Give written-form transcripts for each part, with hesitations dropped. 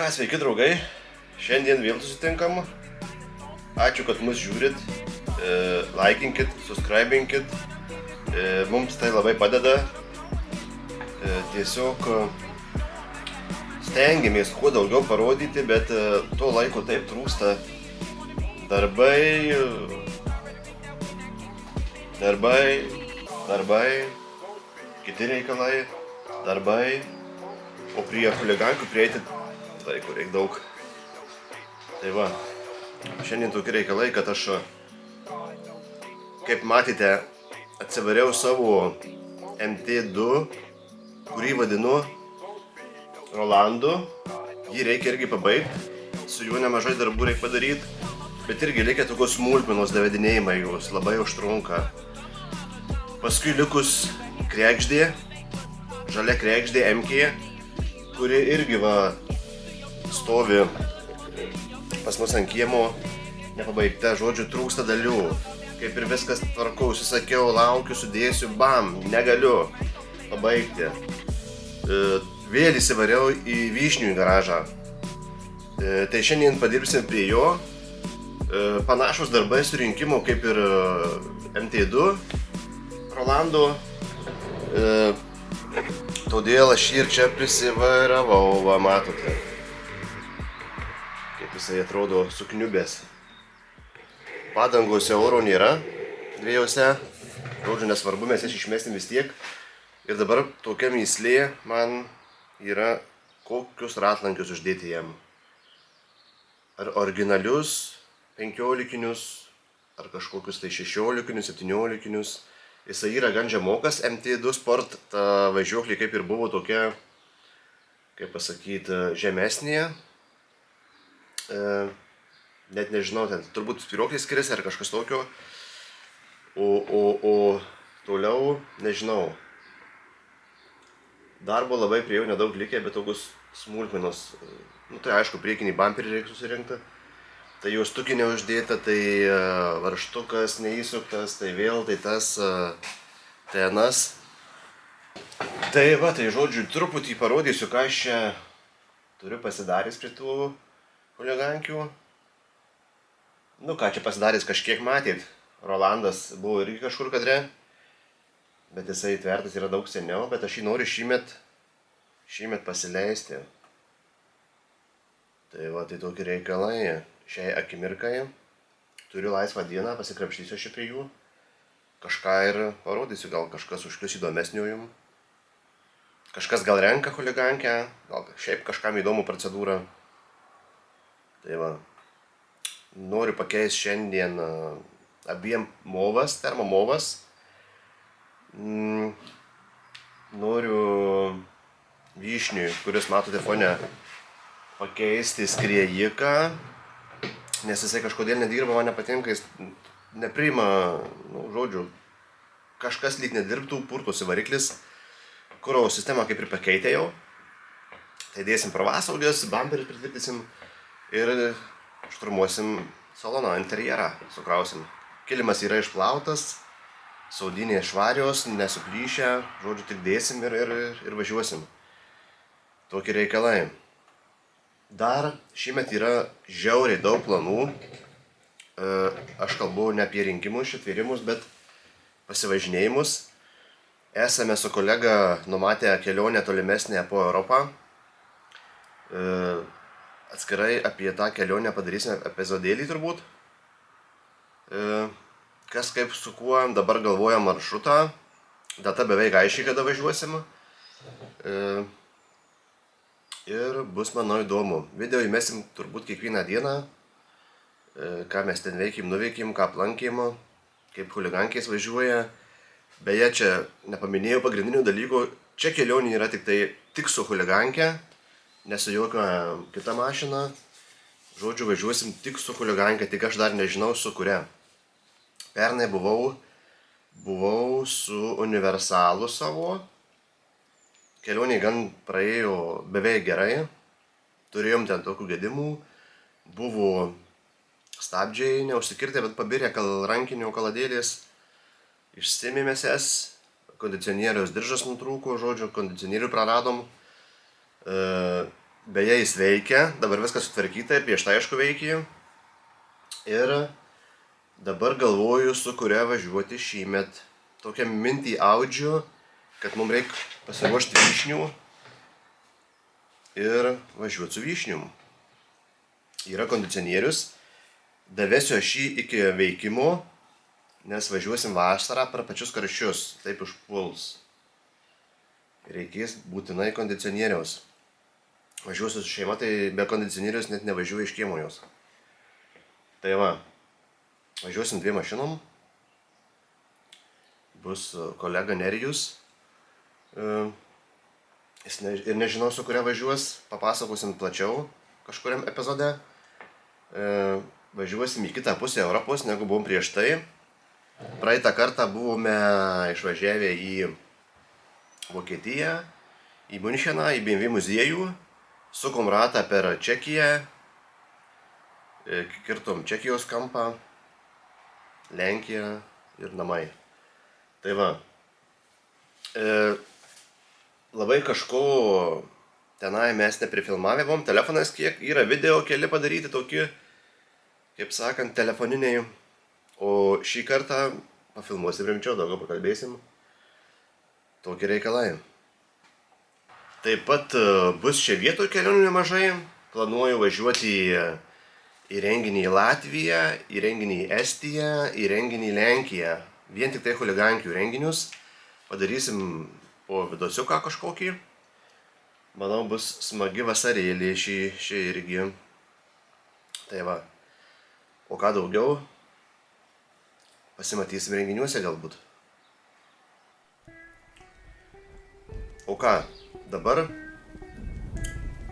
ką, sveiki draugai, šiandien vėl susitinkam. Ačiū, kad mus žiūrit, laikinkit, subscribinkit, mums tai labai padeda. Tiesiog stengiamės kuo daugiau parodyti, bet to laiko taip trūksta. Darbai, kiti reikalai, darbai, o prie chuligankių prieiti laiko reikia daug. Tai va, šiandien tokie reikalai, kad aš, kaip matėte, atsivariau savo MT2, kurį vadinu Rolandu. Jį reikia irgi pabaigti, su juo nemažai darbų reikia padaryti, bet irgi reikia tokios smulkmenos davedinėjimai, jūs labai užtrunka. Paskui likus kregždė, žalia kregždė MK, kuri irgi va stovi pas mus ant kiemo, nepabaigta, žodžiu, trūksta dalių. Kaip ir viskas tvarkau, susakiau, laukiu, sudėsiu, bam, negaliu pabaigti. Vėl įsivariau į vyšnių garažą. Tai šiandien padirbsim prie jo. Panašus darbai surinkimo kaip ir MT2 Rolando. Todėl aš ir čia prisivairavau, va matote. Kaip jisai atrodo sukniubęs. Padangose oro nėra dviejose. Žodžiu, nesvarbu, mes jas išmesim vis tiek. Ir dabar tokia myslė man yra, kokius ratlankius uždėti jam. Ar originalius 15-inius, ar kažkokius tai 16-inius, 17-inius. Jisai yra gan žemokas, MT2 Sport, ta važiuoklė kaip ir buvo tokia, kaip pasakyti, žemesnė. Net nežinau, ten turbūt spyruoklės skiriasi ar kažkas tokio. O toliau, nežinau. Darbo labai prie jau nedaug likę, bet tokius smulkmenos. Nu tai aišku, priekinį bamperį reikia susirinkti. Tai jau stukinė uždėta, tai varžtukas neįsuktas, tai vėl, tai tas, tai anas. Tai va, tai žodžiu, truputį parodysiu, ką aš čia turiu pasidaręs prie tų chuligankių. Nu ką čia pasidaręs, kažkiek matėt. Rolandas buvo irgi kažkur kadre. Bet jisai tvertas yra daug seniau, bet aš jį noriu šįmet pasileisti. Tai va, tai tokie reikalai. Šiai akimirkai turiu laisvą dieną, pasikrapštysiu aš prie jų. Kažką ir parodysiu, gal kažkas užklius įdomesnio jum. Kažkas gal renka chuligankę, gal šiaip kažkam įdomų procedūrą. Tai va, noriu pakeisti šiandien abiem movas, termomovas. Noriu vyšniui, kuris matote fone, pakeisti skriejiką. Nes jisai kažkodėl nedirba, man nepatinka, jis nepriima, nu, žodžiu, kažkas lyg nedirbtų, purtosi variklis, kuro sistemą kaip ir pakeitė jau. Tai dėsim pravasaugės, bamperį pritvirtinsim ir šturmuosim salono interjerą, sukrausim. Kilimas yra išplautas, saudinė švarios, nesuplyšę, žodžiu, tik dėsim ir važiuosim. Tokie reikalai. Dar šįmet yra žiauriai daug planų. Aš kalbu ne apie rinkimus, šitvėrimus, bet pasivažinėjimus. Esame su kolega numatę kelionę tolimesnę po Europą. Atskirai apie tą kelionę padarysime epizodėlį turbūt. Kas kaip su kuo, dabar galvojam maršrutą. Data beveik aiškiai, kada važiuosim. Ir bus, manau, įdomu. Video įmesim turbūt kiekvieną dieną, ką mes ten veikim, nuveikim, ką aplankėm, kaip chuligankės važiuoja. Beje, čia nepaminėjau pagrindinių dalykų. Čia kelionė yra tik su chuligankė, ne su jokia kita mašina. Žodžiu, važiuosim tik su chuligankė, tik aš dar nežinau su kuria. Pernai buvau su universalu savo. Kelionė gan praėjo beveik gerai, turėjom ten tokių gedimų, buvo stabdžiai neužsikirtę, bet pabirė rankinio kaladėlės, išsėmėmės jas, kondicionieriaus diržas nutrūko, žodžiu, kondicionierių praradom, Beje, jis veikia, dabar viskas sutvarkyta ir prieš tai aišku veikia. Ir dabar galvoju, su kuria važiuoti šįmet. Tokią mintį audžiu, kad mums reikia pasiruošti vyšnių ir važiuoti su vyšnium. Yra kondicionierius, davesiu aš jį iki veikimo, nes važiuosim vasarą per pačius karščius, taip užpuls. Reikės būtinai kondicionieriaus. Važiuosiu su šeima, tai be kondicionieriaus net nevažiuoju iš kiemo jos. Tai va, važiuosim 2 mašinom. Bus kolega Nerijus. Ir nežinau, su kuria važiuos, papasakosim plačiau kažkuriam epizode. Važiuosim į kitą pusę Europos, negu buvom prieš tai. Praeitą kartą buvome išvažiavę į Vokietiją, į Müncheną, į BMW muziejų, sukom ratą per Čekiją, kirtom Čekijos kampą, Lenkiją ir namai. Tai va, labai kažko tenai mes neprifilmavę buvom, telefonas kiek, yra video keli padaryti tokie, kaip sakant, telefoniniai, o šį kartą pafilmuosim rimčiau, daugiau pakalbėsim, tokie reikalai. Taip pat bus čia vietų kelionių nemažai, planuoju važiuoti į renginį į Latviją, į renginį į Estiją, į renginį į Lenkiją. Vien tik tai chuligankių renginius, padarysim po vidosiuką kažkokį. Manau, bus smagi vasarėlė šį irgi. Tai va, o ką daugiau, pasimatysim renginiuose galbūt. O ką, dabar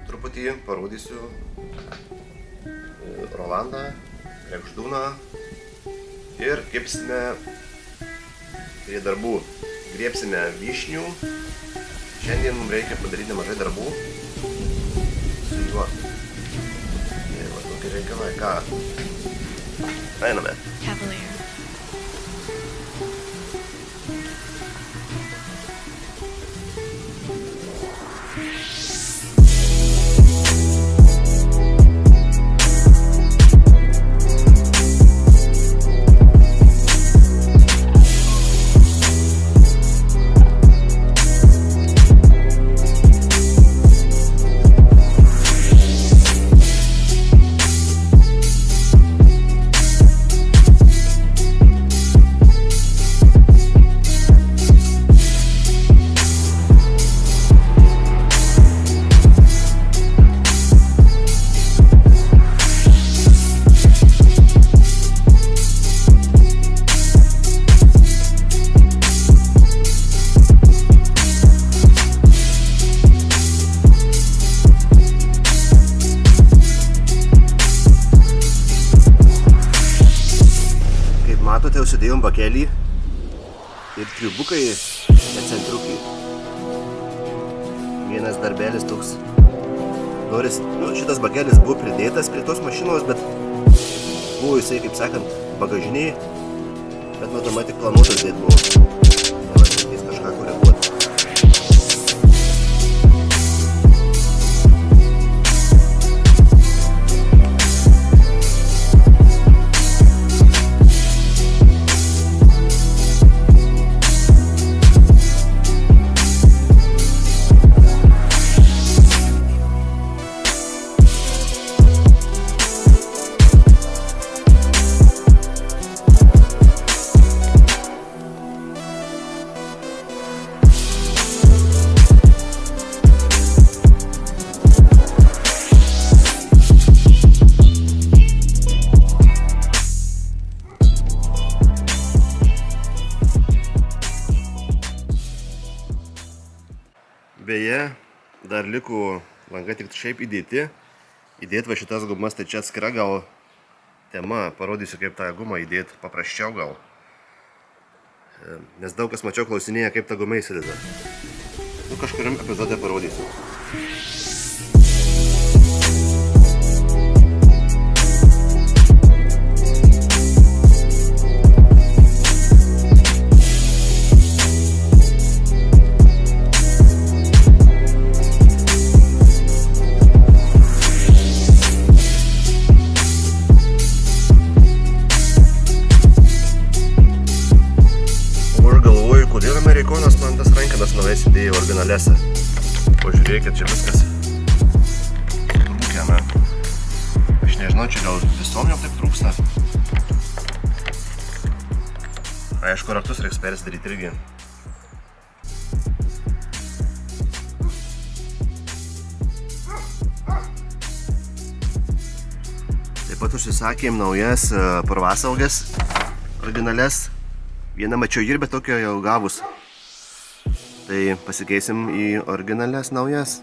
truputį parodysiu Rolandą, Kregždūną ir kepsime prie darbų. Griebsime vyšnių. Šiandien mums reikia padaryti nemažai darbų su juo. Tai va, tokie reikalai. Ką? Einame. Cavalier. Matote, užsidėjom bakelį ir triubukai centriukai. Vienas darbelis toks. Noris, šitas bakelis buvo pridėtas prie tos mašinos, bet buvo jisai, kaip sakant, bagažiniai, bet matomai tik planuotas dėt buvo. Tai reikės kažką koreguoti. Beje, dar liko langai tik šiaip įdėti va šitas gumas, tai čia atskira gal tema, parodysiu kaip tą gumą įdėti, paprasčiau gal. Nes daug kas mačiau klausinėja, kaip tą gumą įsideda. Kažkuriam epizode parodysiu. originalesą. Pažiūrėkit, čia viskas trūkia, na. Aš nežinau, čia gal visom jau taip trūksta. Aišku, raktus reiks persidaryti irgi. Taip pat užsisakėm naujas purvasauges originales. Vieną mačiau ir, bet tokio jau gavus. Tai pasikeisim į originales naujas.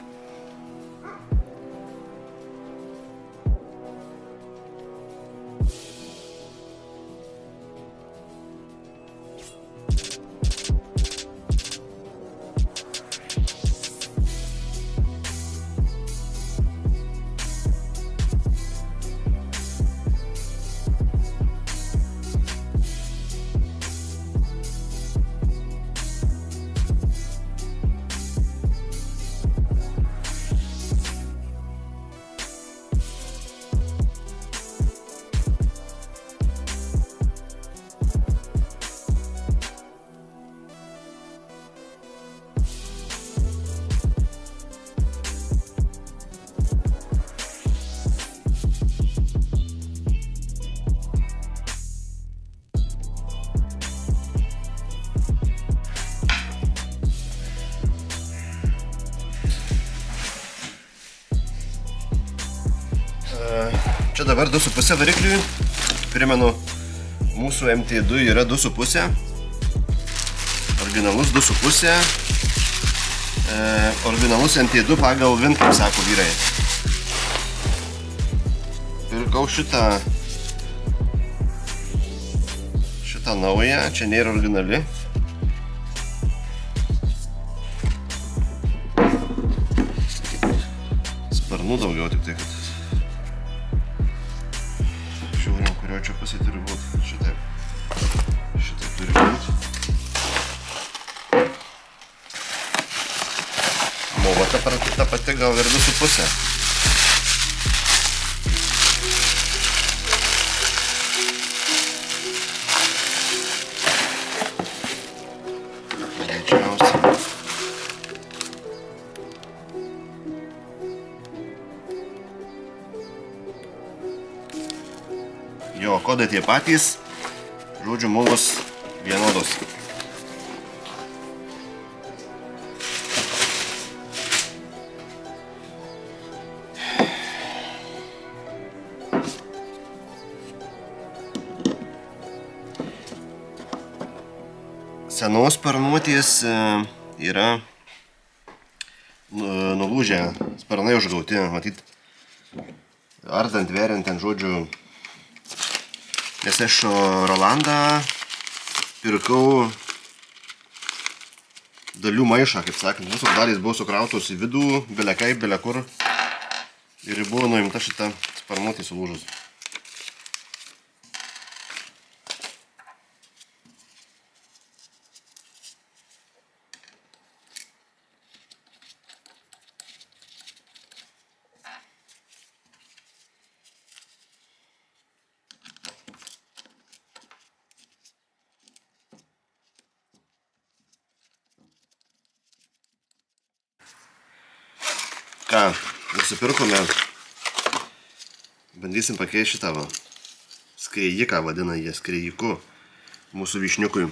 Čia dabar 2,5 varikliui. Primenu, mūsų MT2 yra 2,5. Originalus 2,5. Originalus MT2 pagal VIN, kaip sako vyrai. Pirkau šitą naują, čia nėra originali. Sparnų daugiau tik tai, kad žiūrim, kurio čia pusė turi būti. Šitaip turi būti. Movata ta pati gal ir 2,5. Jo, kodai tie patys, žodžiu, mulos vienodos. Senos sparnuotės yra nulūžę, sparnai užgauti, matyt, ardant, veriant ten, žodžiu. Nes aš Rolandą pirkau dalių maišą, kaip sakant. Visos dalys buvo sukrautos į vidų, belekai, belekur. Ir buvo nuimta šita sparnuotė sulūžus. Ką, nusipirkome, bandysim pakeisti šitą va, skrėjiką, vadina jie skrėjiku, mūsų vyšniukui.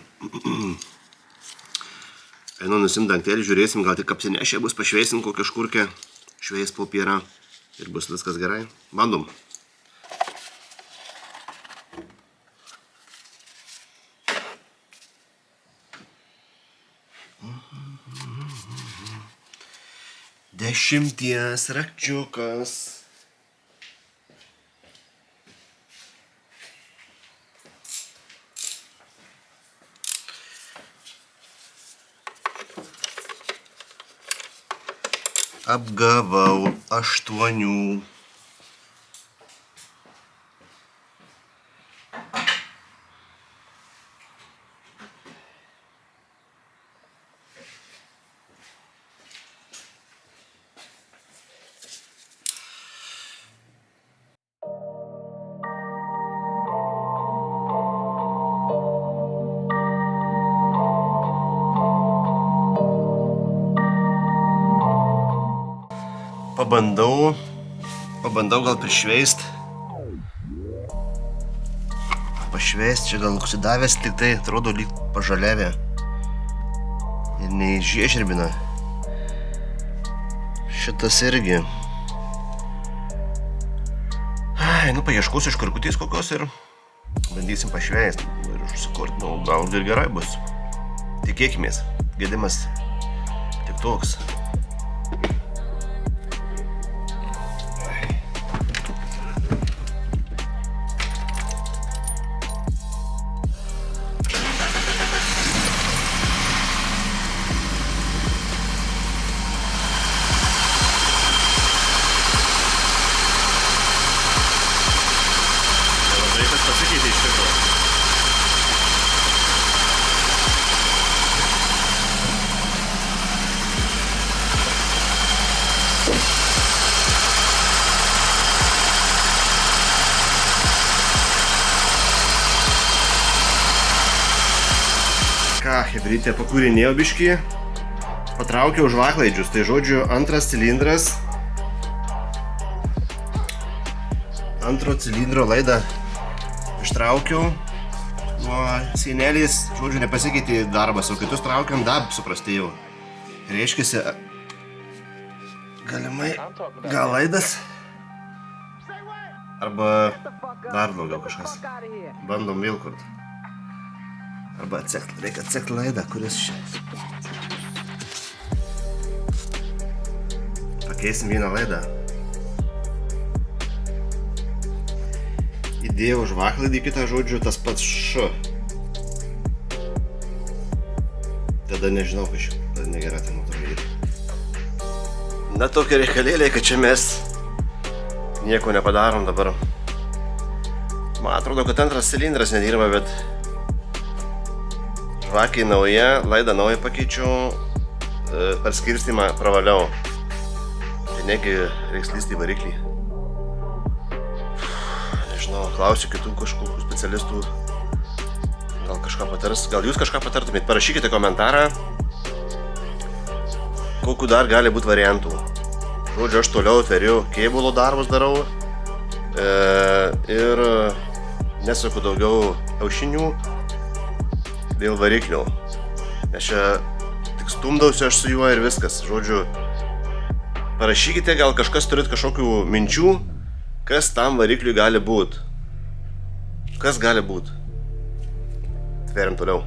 Einu nusimt dangtelį, žiūrėsim, gal tik apsinešę bus, pašveisim kokią škurkę, šveis popierą ir bus viskas gerai. Bandom. Dešimties rakčiukas. Apgavau 8. Pabandau gal prišveist. Pašveist, čia gal oksidavęs, tik tai atrodo lyg pažaliavę. Ir neižiežerbina. Šitas irgi. Ai, nu paieškosiu iš karkutės kokios ir bandysim pašveist. Ir užsikurt, nu gal ir gerai bus. Tikėkimės, gedimas tik toks. Pasikeitė iš tikrųjų. Ką, hebrytė pakūrinėjo biškį, patraukiau žvaklaidžius, tai žodžiu antras cilindras. Antro cilindro laidą ištraukiau nuo sienelės, žodžiu, nepasikeitė darbas, o kitus traukiam, dar suprastėjau. Reiškiasi, galimai gal laidas, arba dar blogiau kažkas. Bandom vėl kurt. Arba reikia atsekti laidą, kuris čia. Pakeisim vieną laidą. Įdėjau žvaklaidį, kitą žodžiu, tas pats š. Tada nežinau, kad šitą negerai ten nutraukti. Na tokie reikalėliai, kad čia mes nieko nepadarom dabar. Man atrodo, kad antras cilindras nedirba, bet žvakiai nauja, laidą naują pakeičiau, perskirstymą pravaliau. Tai negi reiks lysti į variklį. Klausiu kitų kažkokių specialistų, gal kažką patars, gal jūs kažką patartumėt, parašykite komentarą, kokių dar gali būti variantų. Žodžiu, aš toliau tveriu kėbulo darbus darau ir nesuku daugiau aušinių dėl variklių, nes čia tik stumdausiu aš su juo ir viskas. Žodžiu, parašykite, gal kažkas turit kažkokių minčių, kas tam varikliui gali būti. Kas gali būt? Tveriam toliau.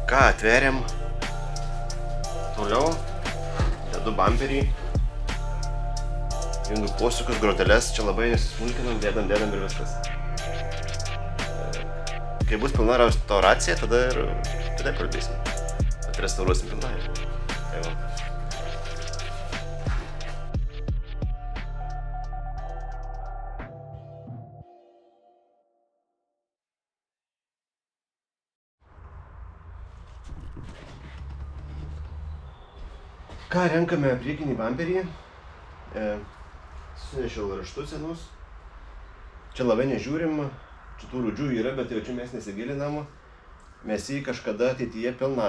Ką, atveriam toliau. Dedu bamperį. Jungiu posūkius, groteles, čia labai nesismulkinam, dėdam ir viskas. Kai bus pilna restauracija, tada ir kitaip kalbėsim. Atrestauruosim pilnai. Tai va. Ką, renkame priekinį bamperį. Sunešiau raštus senus. Čia labai nežiūrim, čia tų rūdžių yra, bet jau čia mes nesigilinam. Mes jį kažkada ateityje pilną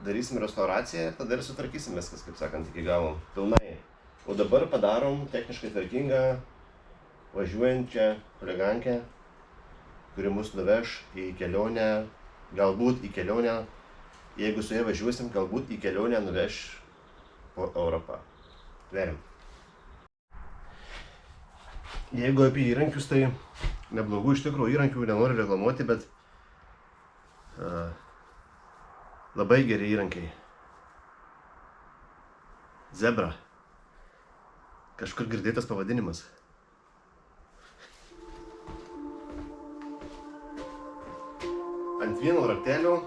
darysim restauraciją ir tada ir sutvarkysim viskas, kaip sakant, iki galo pilnai. O dabar padarom techniškai tvarkingą važiuojančią chuligankę, kuri mus nuveš į kelionę, galbūt į kelionę, jeigu su ja važiuosim, galbūt į kelionę nuveš po Europą. Tveriam. Jeigu apie įrankius, tai neblogų iš tikrųjų įrankių, nenoriu reklamuoti, bet labai geri įrankiai. Zebra. Kažkur girdėtas pavadinimas. Ant vieno raktelio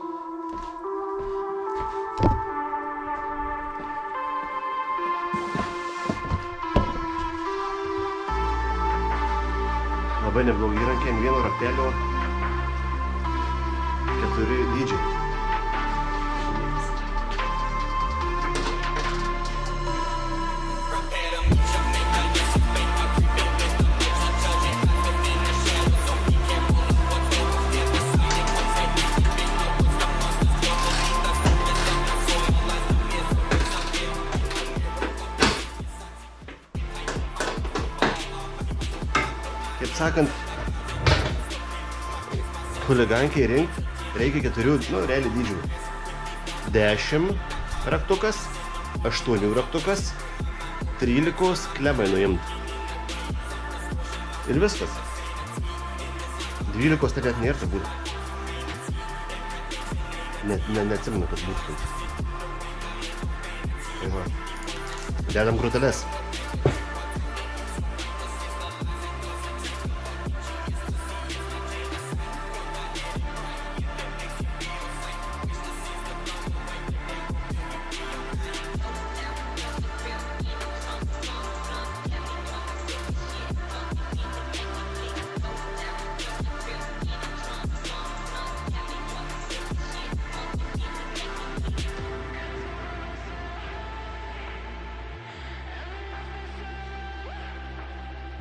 labai neblogi įrankiai, ant vieno raktelio 4 dydžiai. sakant, chuligankiai rinkti reikia 4, realiai dydžių. 10 raktukas, 8 raktukas, 13 klemai nuimti. Ir viskas. 12 tai net nėra turbūt. Neatsimenu, kad būtų. Tai va. Dedam grūteles.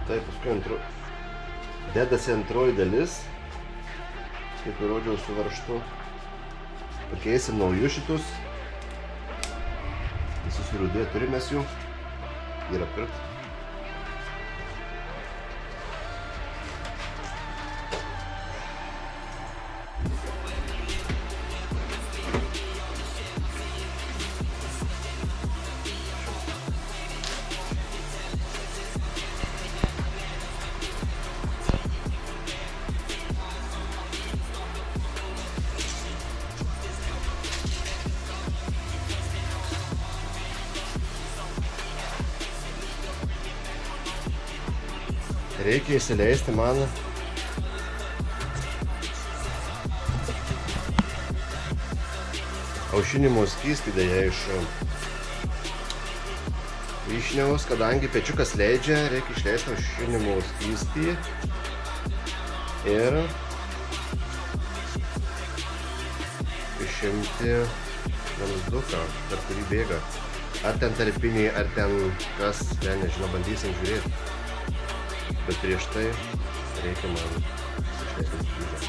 Taip, paskui dedasi antroji dalis, kaip ir rodžiau su varžtu. Pakeisim naujus šitus. Visus rudė turime jų. Yra pirkt. Reikia įsileisti man aušinimo skystį dėja iš vyšniaus, kadangi pečiukas leidžia, reikia išleisti aušinimo skystį ir išimti vamzduką, per kurį bėga. Ar ten tarpiniai, ar ten kas, nežinau, bandysim žiūrėti. Bet prieš tai reikia man išleisti skrydžio.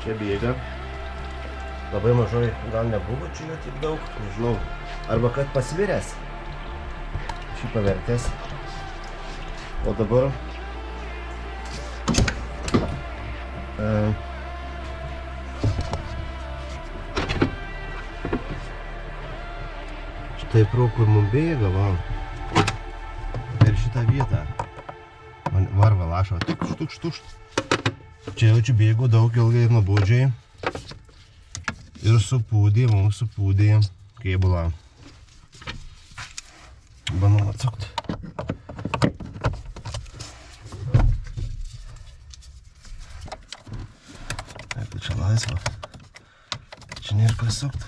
Čia bėga. Labai mažai gal nebuvo čia jo tiek daug, nežinau. Arba kad pasviręs. Šį pavertęs. O dabar štai pro kur mum bėga, va. Per šitą vietą. Man varva lašo. Tukšt. Čia jau čia bėgo daug ilgai ir nuobodžiai. Ir mums supūdė kėbulą. Bandom atsukti. Taip, čia laisva. Čia nėra ką sukti.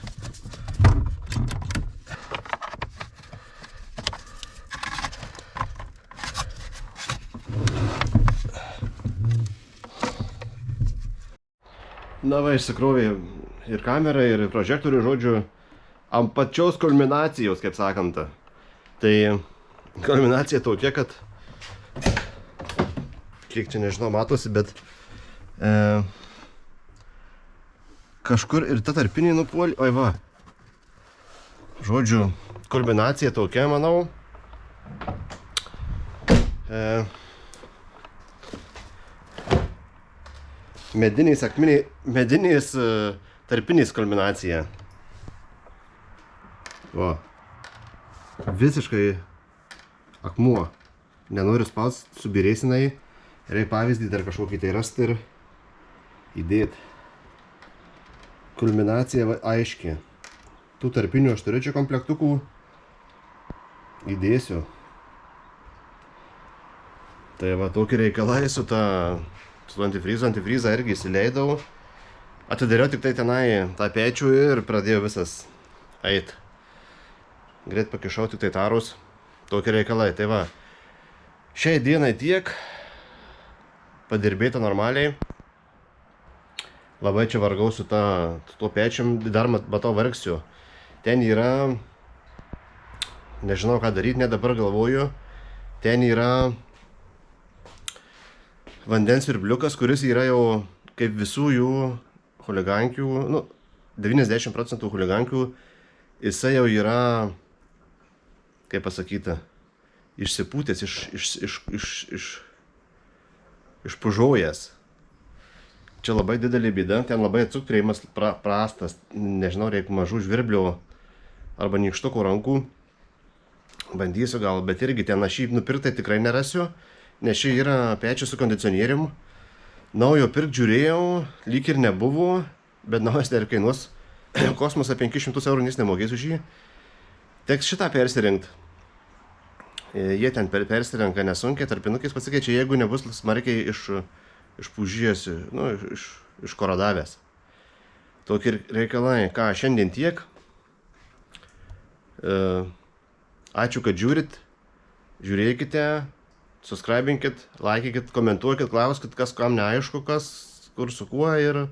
Na va, išsikrovė ir kamerą, ir prožektorių, žodžiu, ant pačios kulminacijos, kaip sakant. Tai kulminacija tokia, kad kiek čia nežinau matosi, bet kažkur ir ta tarpinė nupuolė. Oi va. Žodžiu, kulminacija tokia, manau. Medinės tarpinės kulminacija. Va. Visiškai akmuo. Nenoriu spaust, subirės jinai. Reikia pavyzdį dar kažkokį tai rasti ir įdėti. Kulminacija aiški. Tų tarpinių aš turiu čia komplektukų. Įdėsiu. Tai va, tokį reikalai su antifrizą irgi įsileidau. Atidariau tik tai tenai tą pečių ir pradėjo visas eit. Greit pakišau tik tai tarus. Tokie reikalai. Tai va, šiai dienai tiek. Padirbėta normaliai. Labai čia vargau su tuo pečium. Dar matau vargsiu. ten yra, nežinau ką daryti, net dabar galvoju, ten yra vandens siurbliukas, kuris yra jau kaip visų jų chuligankių, nu, 90% chuligankių, jisai jau yra, kaip pasakyti, išsipūtęs, išpužojęs. Čia labai didelė bėda, ten labai atsukrėjimas prastas, nežinau, reikia mažų žvirblių arba nykštukų rankų. Bandysiu gal, bet irgi ten aš jį nupirktai tikrai nerasiu, nes čia yra pečius su kondicionierium. Naujo pirkt žiūrėjau, lyg ir nebuvo, bet naujas dar kainuos kosmosą 500 eurų, nes nemokės už jį. Teks šitą persirinkti. Jie ten persirenka nesunkiai, tarpinukais pasikeičia, jeigu nebus smarkiai išpužėjęs, nu, iškorodavęs. Tokie reikalai. Ką, šiandien tiek. Ačiū, kad žiūrit. Žiūrėkite, subscribinkit, laikykit, komentuokit, klauskit, kas kam neaišku, kas, kur su kuo ir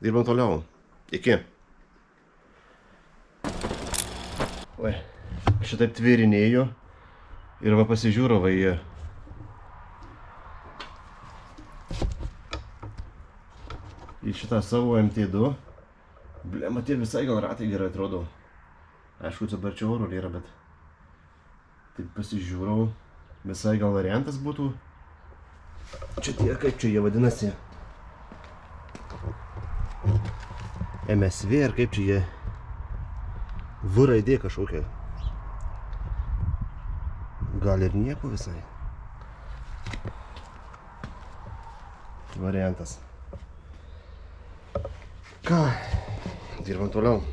dirbam toliau. Iki. Oi, šitaip tvirinėjau ir va pasižiūrau va jie. Į šitą savo MT2. Ble, matai, visai gal ratai gerai atrodo. Aišku, čia barčiau oro yra, bet taip pasižiūrau. Visai gal variantas būtų. Čia tie, kaip čia jie vadinasi? MSV ar kaip čia jie? V raidė kažkokia. Gal ir nieko visai. Variantas. Ką? Dirbam toliau.